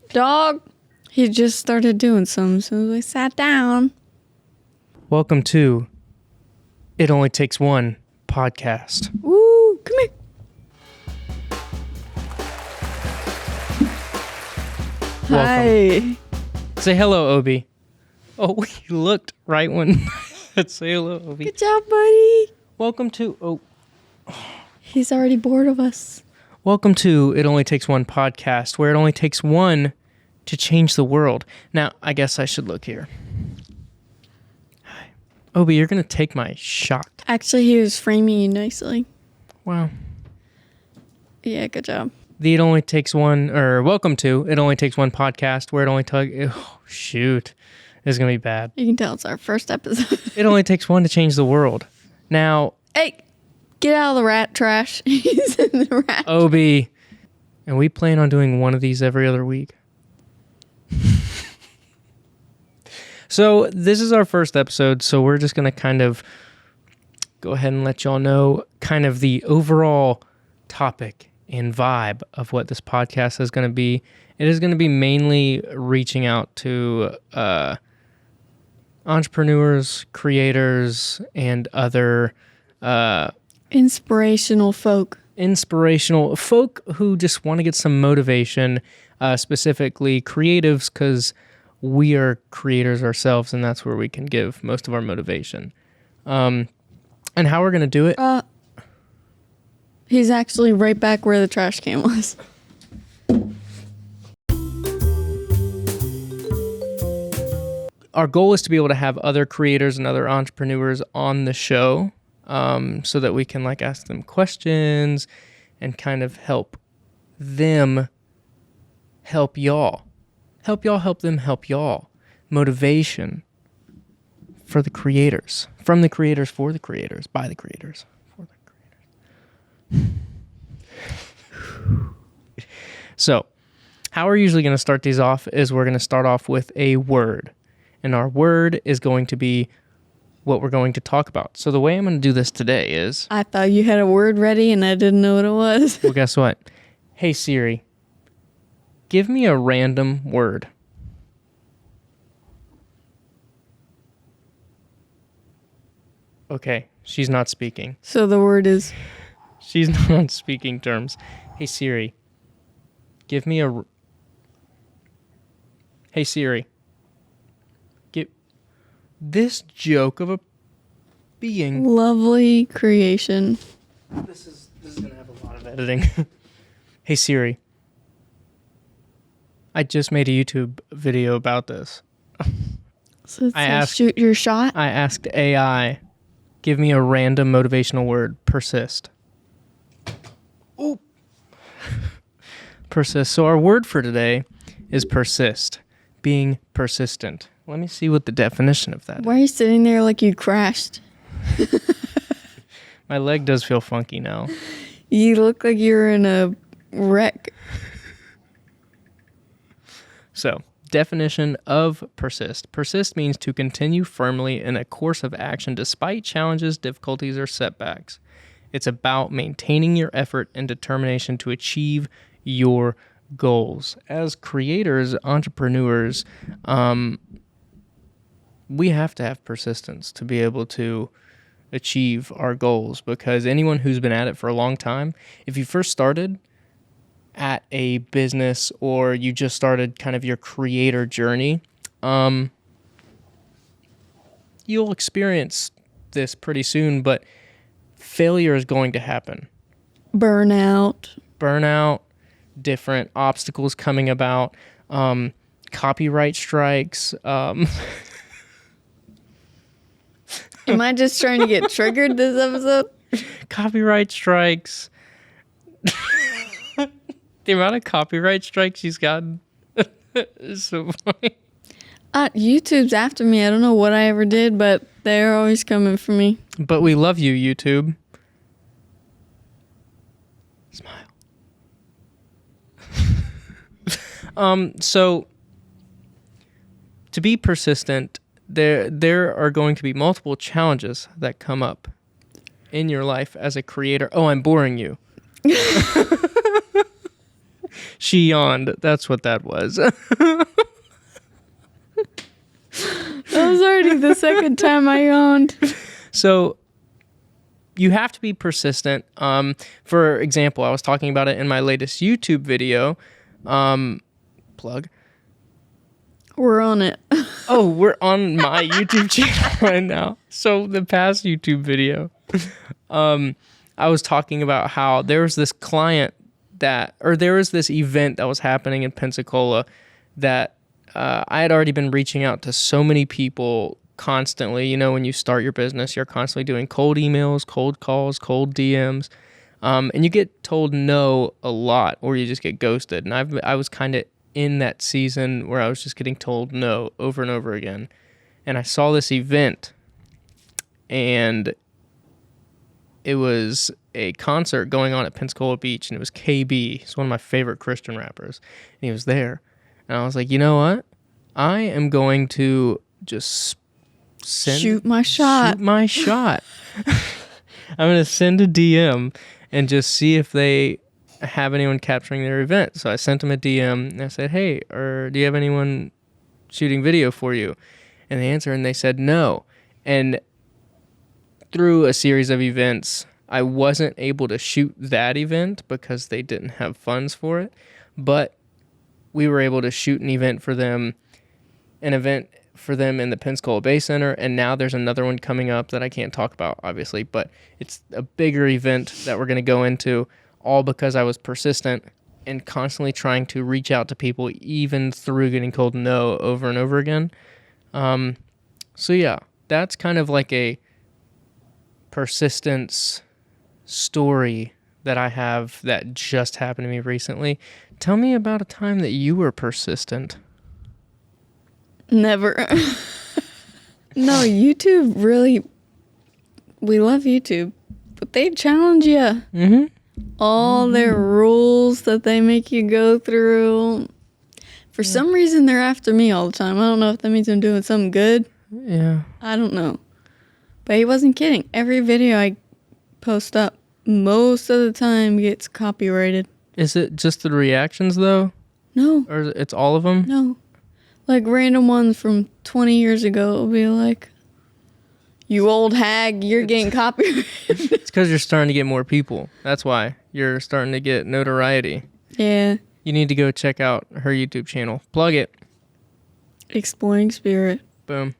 Dog. He just started doing some, so we sat down. Welcome to It Only Takes One podcast. Woo, come here. Welcome. Hi. Say hello, Obi. Oh, you looked right when I said say hello, Obi. Good job, buddy. Welcome to He's already bored of us. Welcome to It Only Takes One podcast, where it only takes one to change the world. Now, I guess I should look here. Hi. Obi, you're going to take my shot. Actually, he was framing you nicely. Wow. Yeah, good job. Welcome to It Only Takes One podcast, where it only takes... Oh, shoot. This is going to be bad. You can tell it's our first episode. It only takes one to change the world. Now... Hey, get out of the rat trash. He's in the rat Obi. And we plan on doing one of these every other week. So this is our first episode, so we're just going to kind of go ahead and let y'all know kind of the overall topic and vibe of what this podcast is going to be. It is going to be mainly reaching out to entrepreneurs, creators, and other inspirational folk who just want to get some motivation, specifically creatives, because we are creators ourselves, and that's where we can give most of our motivation. And how we're going to do it? He's actually right back where the trash can was. Our goal is to be able to have other creators and other entrepreneurs on the show, so that we can ask them questions and kind of help them help y'all. Help y'all help them help y'all. Motivation for the creators. From the creators, for the creators, by the creators, for the creators. So, how we're usually going to start these off is we're going to start off with a word. And our word is going to be what we're going to talk about. So the way I'm going to do this today is... I thought you had a word ready and I didn't know what it was. Well, guess what? Hey, Siri, give me a random word. Okay, she's not speaking. So the word is... She's not on speaking terms. Hey, Siri, give me a... Hey, Siri, this joke of a being. Lovely creation. This is going to have a lot of editing. Hey, Siri, I just made a YouTube video about this. So shoot your shot? I asked AI, give me a random motivational word. Persist. Ooh. Persist. So our word for today is persist. Being persistent. Let me see what the definition of that is. Why are you sitting there like you crashed? My leg does feel funky now. You look like you're in a wreck. So, definition of persist. Persist means to continue firmly in a course of action despite challenges, difficulties, or setbacks. It's about maintaining your effort and determination to achieve your goals. As creators, entrepreneurs, we have to have persistence to be able to achieve our goals, because anyone who's been at it for a long time, if you first started at a business or you just started kind of your creator journey, you'll experience this pretty soon, but failure is going to happen. Burnout, different obstacles coming about, copyright strikes, Am I just trying to get triggered this episode? Copyright strikes. The amount of copyright strikes he's gotten is so funny. YouTube's after me. I don't know what I ever did, but they're always coming for me. But we love you, YouTube. Smile. So to be persistent, there are going to be multiple challenges that come up in your life as a creator. Oh, I'm boring you. She yawned. That's what that was. That was already the second time I yawned. So you have to be persistent. For example, I was talking about it in my latest YouTube video. Plug. We're on it. Oh, we're on my YouTube channel right now. So the past YouTube video, I was talking about how there was this there was this event that was happening in Pensacola that I had already been reaching out to so many people constantly. You know, when you start your business, you're constantly doing cold emails, cold calls, cold DMs, and you get told no a lot, or you just get ghosted. And I was kind of in that season where I was just getting told no over and over again. And I saw this event, and it was a concert going on at Pensacola Beach, and it was KB. He's one of my favorite Christian rappers, and he was there. And I was like, you know what? I am going to just Shoot my shot. I'm going to send a DM and just see if they have anyone capturing their event. So I sent them a DM, and I said, hey, do you have anyone shooting video for you? And they answered, and they said no. And through a series of events, I wasn't able to shoot that event because they didn't have funds for it. But we were able to shoot an event for them in the Pensacola Bay Center, and now there's another one coming up that I can't talk about, obviously, but it's a bigger event that we're going to go into, all because I was persistent and constantly trying to reach out to people, even through getting told no over and over again. So yeah, that's kind of like a persistence story that I have that just happened to me recently. Tell me about a time that you were persistent. Never. No, YouTube really, we love YouTube, but they challenge you. Mm-hmm. All their rules that they make you go through. For some reason, they're after me all the time. I don't know if that means I'm doing something good. Yeah. I don't know. But he wasn't kidding. Every video I post up, most of the time gets copyrighted. Is it just the reactions, though? No. Or it's all of them? No. Like random ones from 20 years ago will be like, you old hag, you're getting copyrighted. It's because you're starting to get more people. That's why. You're starting to get notoriety. Yeah. You need to go check out her YouTube channel. Plug it. Exploring Spirit. Boom.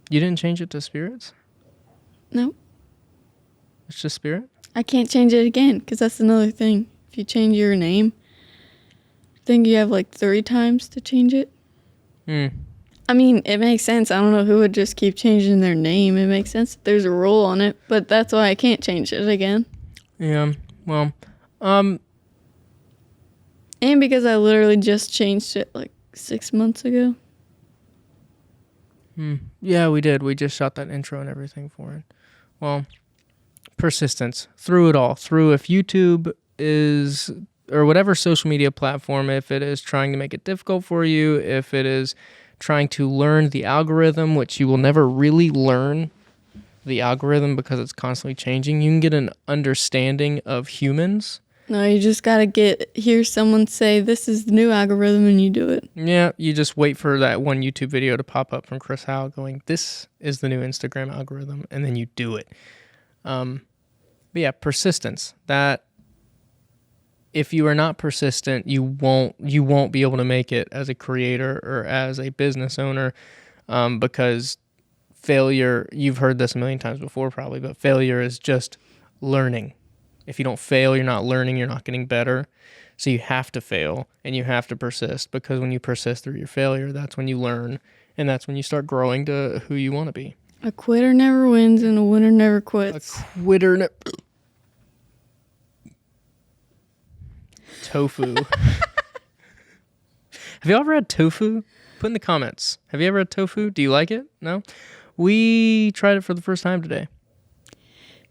You didn't change it to Spirits? No. It's just Spirit? I can't change it again because that's another thing. If you change your name, I think you have like 3 times to change it. I mean, it makes sense. I don't know who would just keep changing their name. It makes sense if there's a rule on it, but that's why I can't change it again. Yeah, well, And because I literally just changed it like 6 months ago. Yeah, we did. We just shot that intro and everything for it. Well, persistence through it all. Through if YouTube is, or whatever social media platform, if it is trying to make it difficult for you, if it is trying to learn the algorithm, which you will never really learn the algorithm because it's constantly changing. You can get an understanding of humans. No, you just gotta hear someone say, this is the new algorithm, and you do it. Yeah, you just wait for that one YouTube video to pop up from Chris Howell going, this is the new Instagram algorithm, and then you do it. But yeah, persistence. That if you are not persistent, you won't be able to make it as a creator or as a business owner, because failure, you've heard this a million times before probably, but failure is just learning. If you don't fail, you're not learning, you're not getting better. So you have to fail and you have to persist, because when you persist through your failure, that's when you learn, and that's when you start growing to who you want to be. A quitter never wins and a winner never quits. A quitter Tofu. Have you ever had tofu? Put in the comments. Have you ever had tofu? Do you like it? No? We tried it for the first time today.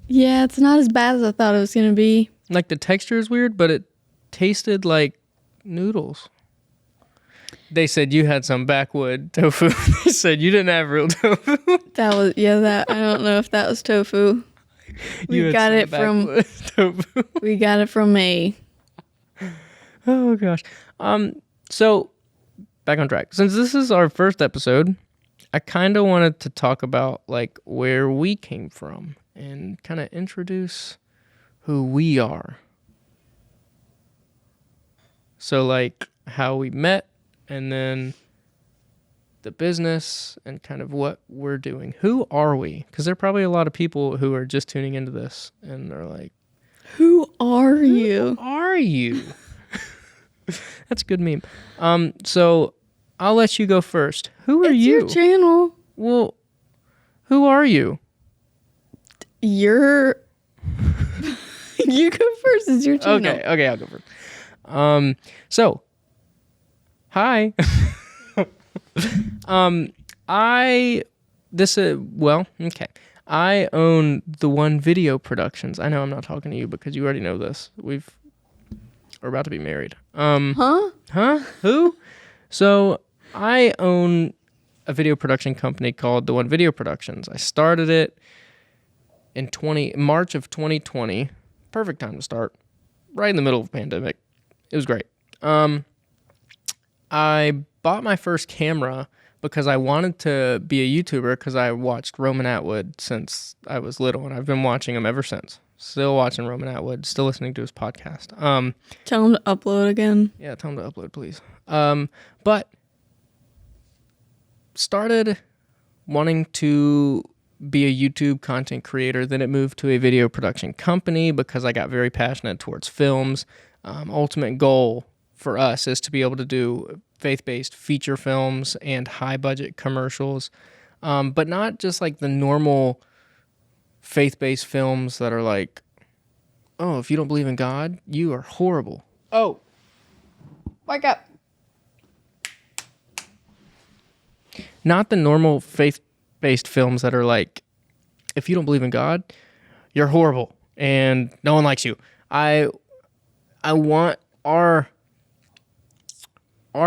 Yeah, it's not as bad as I thought it was going to be. Like, the texture is weird, but it tasted like noodles. They said you had some backwood tofu. They said you didn't have real tofu. I don't know if that was tofu. We got it from a Oh gosh. So back on track. Since this is our first episode, I kind of wanted to talk about like where we came from and kind of introduce who we are. So like how we met and then the business and kind of what we're doing. Who are we? Because there are probably a lot of people who are just tuning into this and they're like, Who are you? Who are you? That's a good meme. So I'll let you go first. Who are you? It's your channel. Well, who are you? You go first. It's your channel. Okay, I'll go first. So, hi. I own The One Video Productions. I know I'm not talking to you because you already know this. We're about to be married. Huh? Who? So I own a video production company called The One Video Productions. I started it in March of 2020. Perfect time to start. Right in the middle of a pandemic. It was great. I bought my first camera because I wanted to be a YouTuber because I watched Roman Atwood since I was little, and I've been watching him ever since. Still watching Roman Atwood, still listening to his podcast. Tell him to upload again. Yeah, tell him to upload, please. But started wanting to be a YouTube content creator. Then it moved to a video production company because I got very passionate towards films. Ultimate goal for us is to be able to do faith-based feature films and high-budget commercials, but not just like the normal faith-based films that are like, oh, if you don't believe in God, you are horrible. Oh, Wake up. not the normal faith-based films that are like, if you don't believe in God, you're horrible and no one likes you. I want our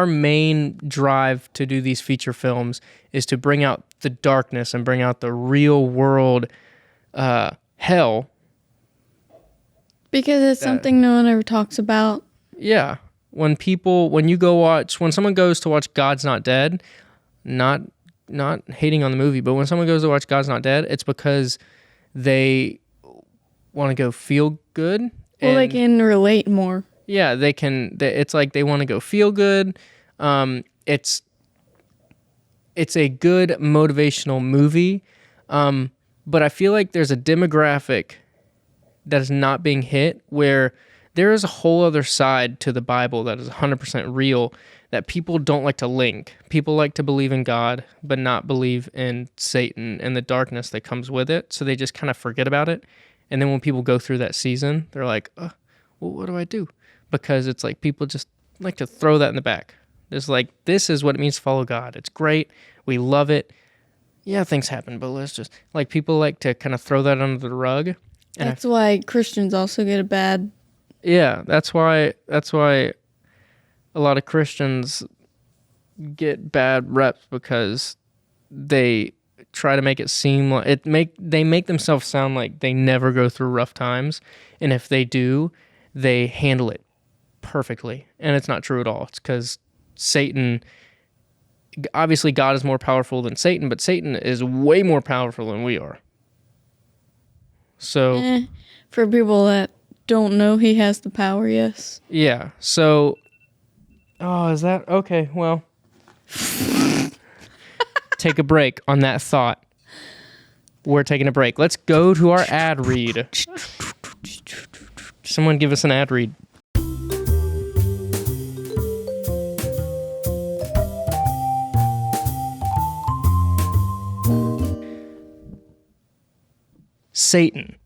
main drive to do these feature films is to bring out the darkness and bring out the real world hell. Because it's something no one ever talks about. Yeah. When someone goes to watch God's Not Dead, not hating on the movie, but when someone goes to watch God's Not Dead, it's because they want to go feel good. Well, they can relate more. Yeah, they can. It's like they want to go feel good. It's a good motivational movie, but I feel like there's a demographic that is not being hit where there is a whole other side to the Bible that is 100% real that people don't like to link. People like to believe in God, but not believe in Satan and the darkness that comes with it. So they just kind of forget about it. And then when people go through that season, they're like, well, what do I do? Because it's like people just like to throw that in the back. It's like, this is what it means to follow God. It's great. We love it. Yeah, things happen, but let's just, like, people like to kind of throw that under the rug. And That's why Christians also get a bad... Yeah, that's why a lot of Christians get bad reps, because they try to make it seem like they make themselves sound like they never go through rough times, and if they do, they handle it perfectly. And it's not true at all. It's because Satan, obviously God is more powerful than Satan, but Satan is way more powerful than we are. So for people that don't know, he has the power, yes. Yeah. So, is that okay? Well, take a break on that thought. We're taking a break. Let's go to our ad read. Someone give us an ad read. Satan.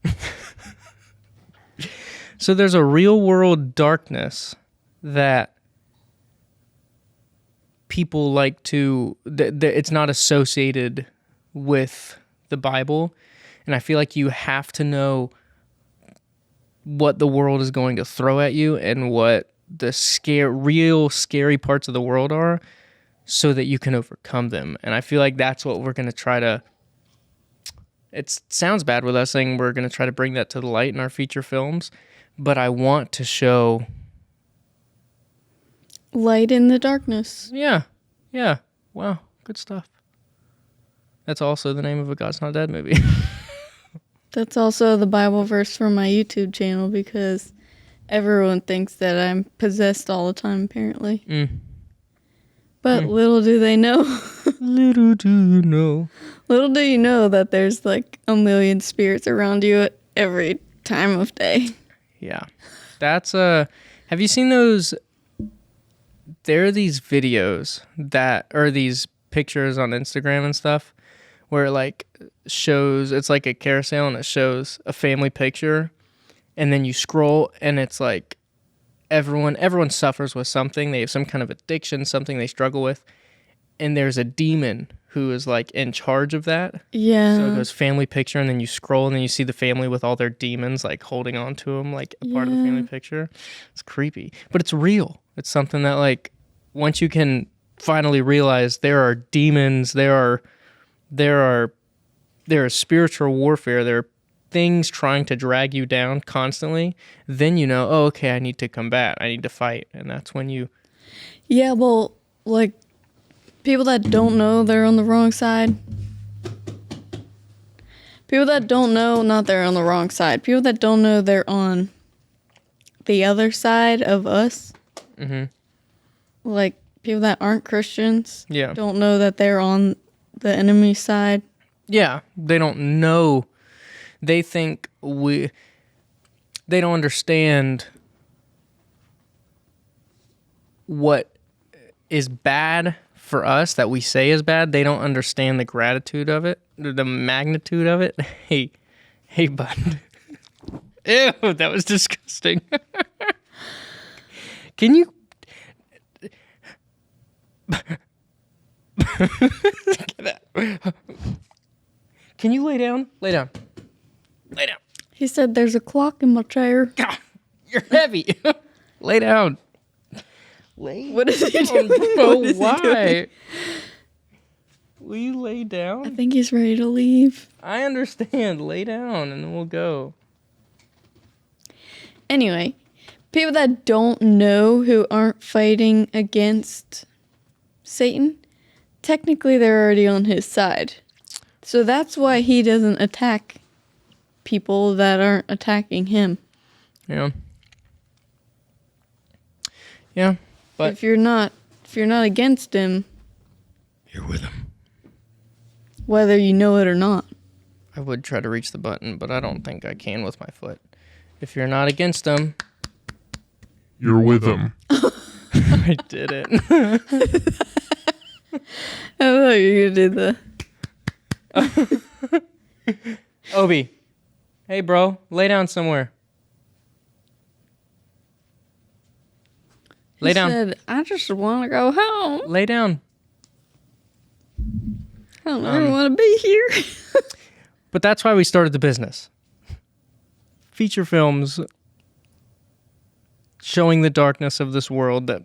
So there's a real world darkness that people like to, it's not associated with the Bible. And I feel like you have to know what the world is going to throw at you and what the real scary parts of the world are, so that you can overcome them. And I feel like that's what we're going to try to, it sounds bad with us saying we're going to try to bring that to the light in our feature films, but I want to show Light in the darkness. Yeah. Yeah. Wow. Good stuff. That's also the name of a God's Not Dead movie. That's also the Bible verse for my YouTube channel because everyone thinks that I'm possessed all the time, apparently. But little do they know. Little do you know. Little do you know that there's like a million spirits around you at every time of day. Yeah. That's have you seen those? There are these videos or these pictures on Instagram and stuff where it like shows, it's like a carousel and it shows a family picture and then you scroll and it's like everyone suffers with something. They have some kind of addiction, something they struggle with. And there's a demon who is like in charge of that. Yeah. So it goes family picture and then you scroll and then you see the family with all their demons like holding on to them like a part of the family picture. It's creepy, but it's real. It's something that like once you can finally realize there are demons, there is spiritual warfare, there are things trying to drag you down constantly, then you know, oh, okay, I need to combat, I need to fight. And that's when you... Yeah, well, like, people that don't know they're on the wrong side. People that don't know, not they're on the wrong side. People that don't know they're on the other side of us. Mm-hmm. Like, people that aren't Christians. Yeah. Don't know that they're on the enemy side. Yeah, they don't know. They think they don't understand what is bad for us that we say is bad. They don't understand the gratitude of it, the magnitude of it. Hey, bud. Ew, that was disgusting. Can you... Can you lay down? Lay down. Lay down. He said there's a clock in my chair. You're heavy. Lay down. Lay What is he doing? Oh, why? Will you lay down? I think he's ready to leave. I understand. Lay down and then we'll go. Anyway, people that don't know who aren't fighting against Satan, technically they're already on his side. So that's why he doesn't attack people that aren't attacking him. Yeah. Yeah, but if you're not against him, you're with him. Whether you know it or not. I would try to reach the button, but I don't think I can with my foot. If you're not against him, you're with him. I did it. I thought you were going to do Obi, hey bro, lay down somewhere. Lay down. He said, I just want to go home. Lay down. I don't ever want to be here. But that's why we started the business. Feature films showing the darkness of this world that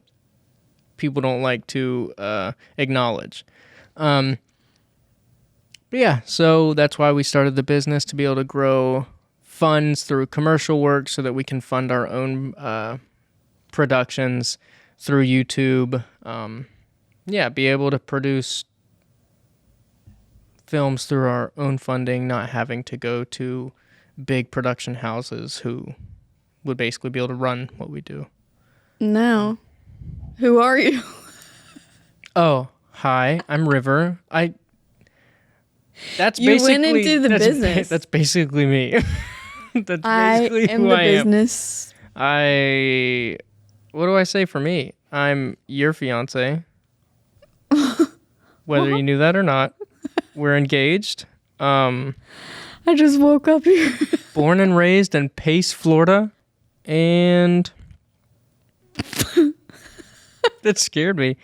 people don't like to acknowledge. But yeah, so that's why we started the business, to be able to grow funds through commercial work so that we can fund our own productions through YouTube. Be able to produce films through our own funding, not having to go to big production houses who would basically be able to run what we do. Now, who are you? Oh, hi, I'm River. That's you basically, went into the business. That's basically me. That's basically I am who the I business. am. What do I say for me? I'm your fiance. Whether you knew that or not, we're engaged. I just woke up here. Born and raised in Pace, Florida, and that scared me.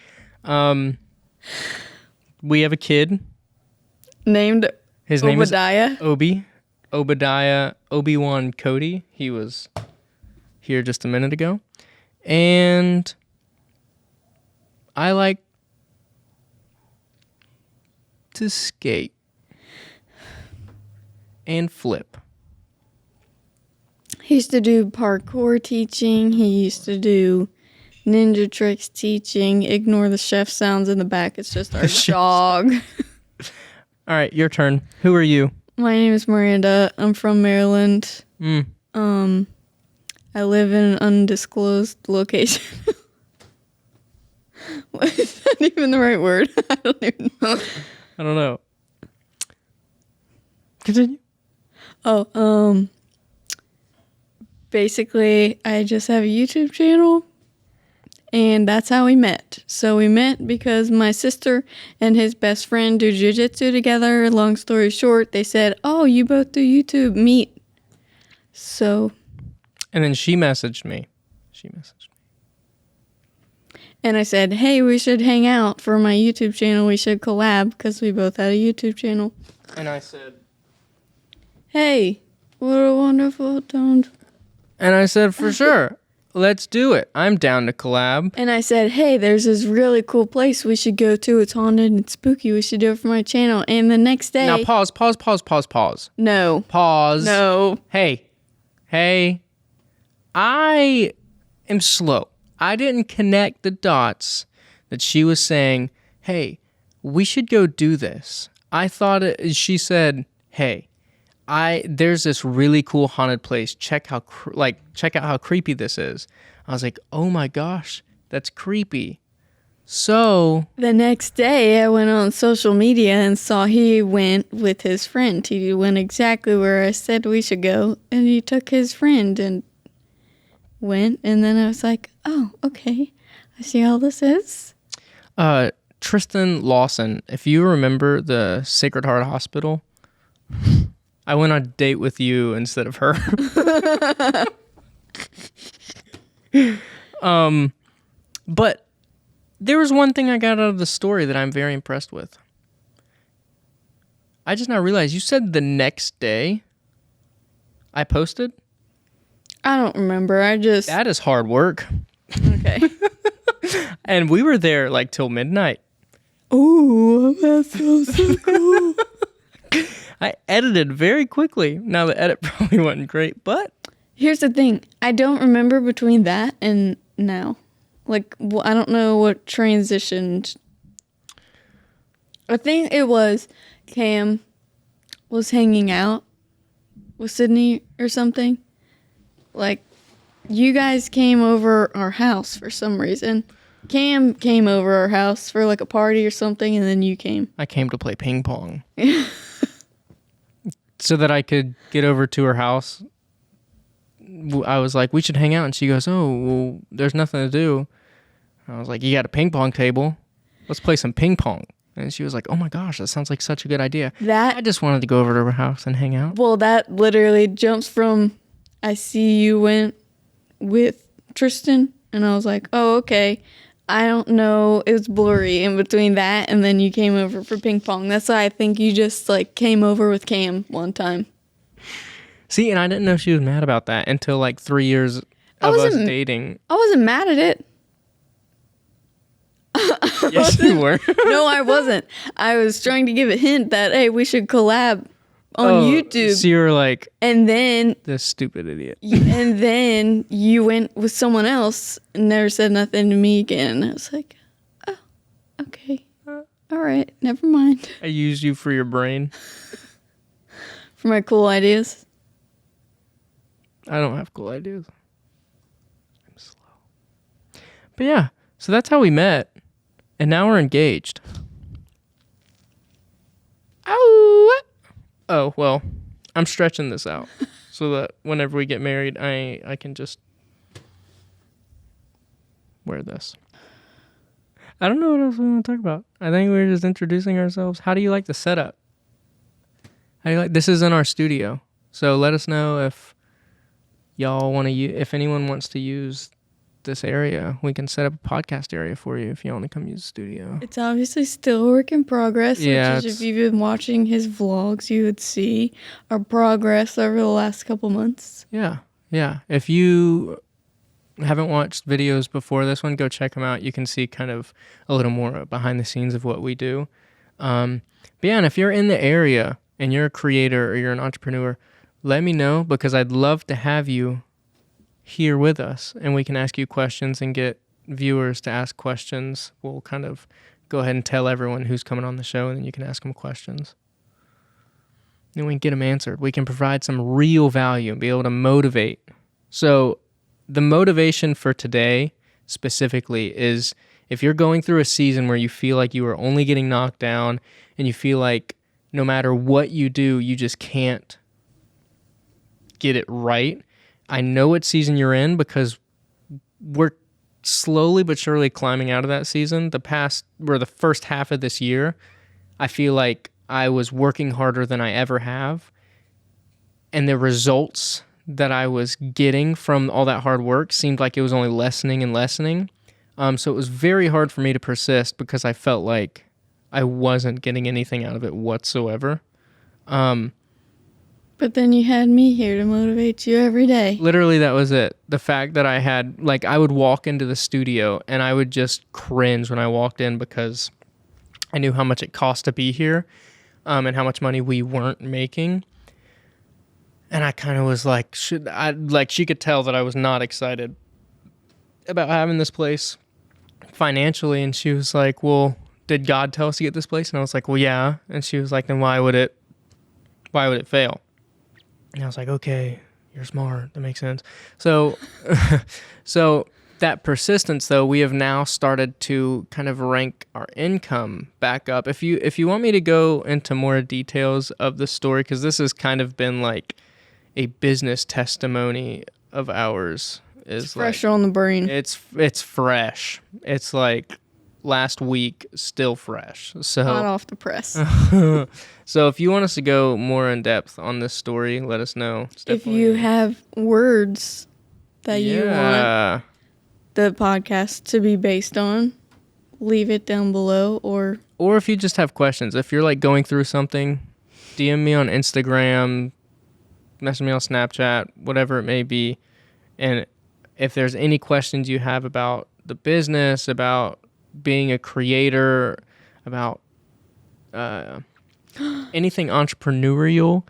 We have a kid. Named His Obadiah. Name is Obadiah Obi-Wan Cody. He was here just a minute ago. And I like to skate and flip. He used to do parkour teaching. He used to do Ninja tricks, teaching. Ignore the chef sounds in the back. It's just our dog. All right, your turn. Who are you? My name is Miranda. I'm from Maryland. I live in an undisclosed location. Is that even the right word? I don't even know. I don't know. Continue. Oh, basically, I just have a YouTube channel, and that's how we met. So we met because my sister and his best friend do jiu-jitsu together. Long story short, they said, "Oh, you both do YouTube, meet." So. And then she messaged me. And I said, "Hey, we should hang out for my YouTube channel. We should collab because we both had a YouTube channel." And I said, "Hey, what a wonderful tone." And I said, for sure, let's do it. I'm down to collab. And I said, "Hey, there's this really cool place we should go to. It's haunted and spooky. We should do it for my channel." And the next day... Now pause. No. Pause. No. Hey. I am slow. I didn't connect the dots that she was saying, hey, we should go do this. I thought she said, hey, there's this really cool haunted place. Check out how creepy this is. I was like, oh my gosh, that's creepy. So the next day I went on social media and saw he went with his friend. He went exactly where I said we should go, and he took his friend and went, and then I was like, oh, okay, I see how this is. Tristan Lawson, if you remember the Sacred Heart Hospital, I went on a date with you instead of her. But there was one thing I got out of the story that I'm very impressed with. I just now realized you said the next day I posted. I don't remember. That is hard work. Okay. And we were there like till midnight. Oh, that's so cool. I edited very quickly. Now the edit probably wasn't great, but here's the thing. I don't remember between that and now. Like, I don't know what transitioned. I think it was Cam was hanging out with Sydney or something. Like, you guys came over our house for some reason. Cam came over our house for like a party or something, and then you came. I came to play ping pong. So that I could get over to her house. I was like, we should hang out. And she goes, oh, well, there's nothing to do. I was like, you got a ping pong table? Let's play some ping pong. And she was like, oh my gosh, that sounds like such a good idea. I just wanted to go over to her house and hang out. Well, that literally jumps from, I see you went with Tristan. And I was like, oh, okay. I don't know. It was blurry in between that and then you came over for ping pong. That's why I think you just like came over with Cam one time. See, and I didn't know she was mad about that until like 3 years of us dating. I wasn't mad at it. Yes, you were. No, I wasn't. I was trying to give a hint that, hey, we should collab on YouTube. So you were like, and then this stupid idiot. And then you went with someone else and never said nothing to me again. And I was like, oh, okay. All right. Never mind. I used you for your brain. For my cool ideas. I don't have cool ideas. I'm slow. But yeah, so that's how we met. And now we're engaged. Oh, well, I'm stretching this out so that whenever we get married, I can just wear this. I don't know what else we want to talk about. I think we're just introducing ourselves. How do you like the setup? This is in our studio. So let us know if y'all want to if anyone wants to use this area. We can set up a podcast area for you if you want to come use the studio. It's obviously still a work in progress. Yeah, which is, if you've been watching his vlogs, you would see our progress over the last couple months. Yeah. If you haven't watched videos before this one, go check them out. You can see kind of a little more behind the scenes of what we do. But yeah, and if you're in the area and you're a creator or you're an entrepreneur, let me know because I'd love to have you here with us and we can ask you questions and get viewers to ask questions. We'll kind of go ahead and tell everyone who's coming on the show, and then you can ask them questions. Then we can get them answered. We can provide some real value and be able to motivate. So the motivation for today specifically is if you're going through a season where you feel like you are only getting knocked down and you feel like no matter what you do, you just can't get it right. I know what season you're in because we're slowly but surely climbing out of that season. The first half of this year, I feel like I was working harder than I ever have. And the results that I was getting from all that hard work seemed like it was only lessening and lessening. So it was very hard for me to persist because I felt like I wasn't getting anything out of it whatsoever. But then you had me here to motivate you every day. Literally, that was it. The fact that I would walk into the studio and I would just cringe when I walked in because I knew how much it cost to be here, and how much money we weren't making. And I kind of was like, she could tell that I was not excited about having this place financially. And she was like, well, did God tell us to get this place? And I was like, well, yeah. And she was like, then why would it fail? And I was like, okay, you're smart. That makes sense. So, so that persistence, though, we have now started to kind of rank our income back up. If you want me to go into more details of the story, because this has kind of been like a business testimony of ours. It's fresh on the brain. It's fresh. It's like last week, still fresh. So hot off the press. So if you want us to go more in depth on this story, let us know. If you have words that you want the podcast to be based on, leave it down below. Or if you just have questions. If you're like going through something, DM me on Instagram, message me on Snapchat, whatever it may be. And if there's any questions you have about the business, about being a creator, about anything entrepreneurial,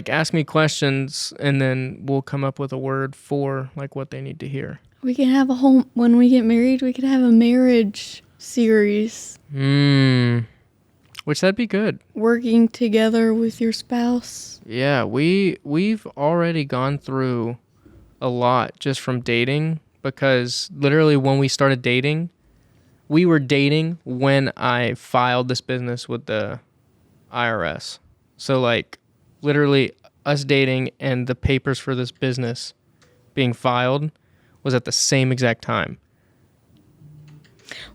ask me questions, and then we'll come up with a word for like what they need to hear. We can have when we get married, we could have a marriage series. Which that'd be good. Working together with your spouse. Yeah, we've already gone through a lot just from dating, because literally when we started dating, we were dating when I filed this business with the IRS. So like literally us dating and the papers for this business being filed was at the same exact time.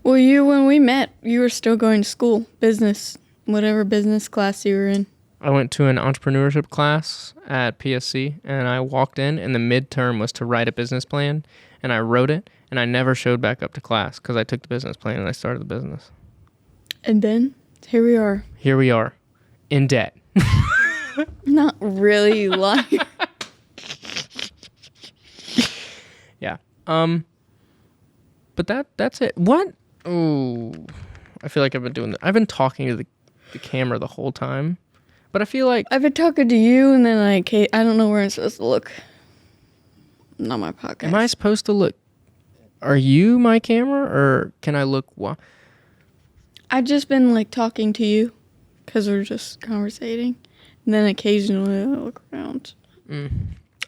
Well, when we met, you were still going to school, business, whatever business class you were in. I went to an entrepreneurship class at PSC, and I walked in, and the midterm was to write a business plan, and I wrote it, and I never showed back up to class because I took the business plan and I started the business. And then, here we are. Here we are, in debt. Not really, liar. Yeah. But that's it. What? Ooh. I feel like I've been doing that. I've been talking to the camera the whole time. But I feel like I've been talking to you, and then I don't know where I'm supposed to look. Not my podcast. Am I supposed to look? Are you my camera, or can I look? I've just been like talking to you because we're just conversating, and then occasionally I look around.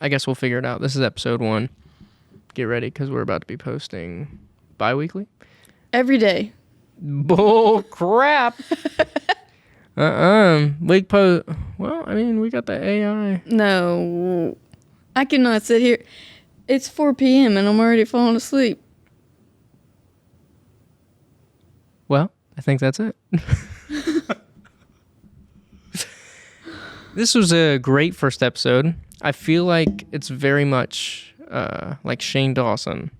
I guess we'll figure it out. This is episode 1. Get ready, because we're about to be posting bi-weekly. Every day. Bull crap. We post. Well, I mean, we got the AI. No, I cannot sit here. It's 4 p.m. and I'm already falling asleep. Well, I think that's it. This was a great first episode. I feel like it's very much like Shane Dawson.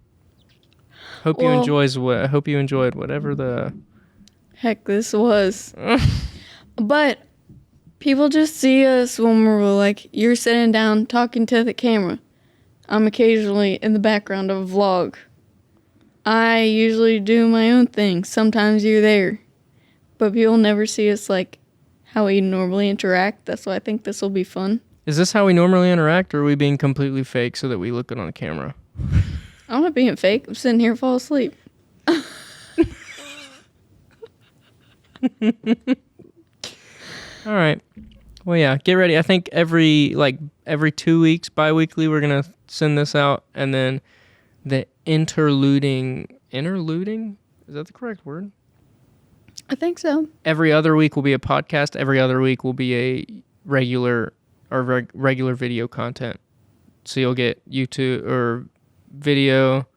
Hope you enjoyed whatever the heck this was. But people just see us when we're like, you're sitting down talking to the camera. I'm occasionally in the background of a vlog. I usually do my own thing. Sometimes you're there. But people never see us like how we normally interact. That's why I think this will be fun. Is this how we normally interact, or are we being completely fake so that we look good on the camera? I'm not being fake. I'm sitting here fall asleep. All right. Well, yeah, get ready. I think every 2 weeks, bi-weekly, we're going to send this out. And then the interluding, is that the correct word? I think so. Every other week will be a podcast. Every other week will be a regular video content. So you'll get YouTube or video,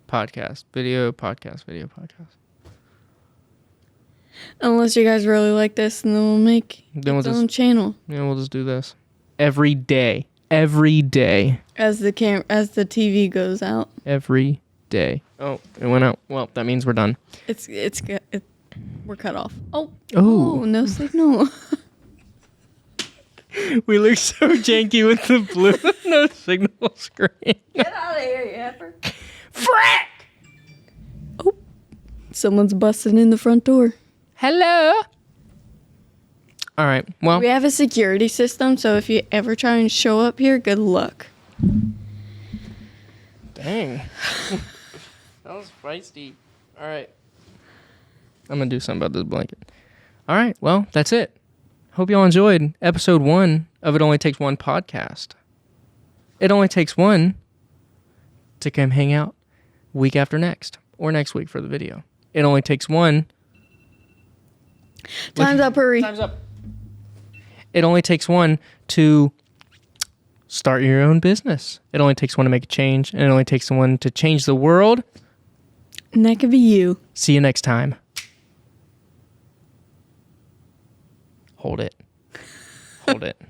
podcast, video, podcast, video, podcast. Unless you guys really like this, and then we'll make its own channel. Yeah, we'll just do this every day. Every day. As the TV goes out. Every day. Oh, it went out. Well, that means we're done. We're cut off. Oh, no signal. We look so janky with the blue no signal screen. Get out of here, you heifer. Frack! Oh, someone's busting in the front door. Hello. All right. Well, we have a security system, so if you ever try and show up here, good luck. Dang. That was feisty. All right. I'm going to do something about this blanket. All right. Well, that's it. Hope y'all enjoyed episode 1 of It Only Takes One podcast. It only takes one to come hang out week after next or next week for the video. It only takes one. Time's up, hurry. Time's up. It only takes one to start your own business. It only takes one to make a change, and it only takes one to change the world. And that could be you. See you next time. Hold it. Hold it.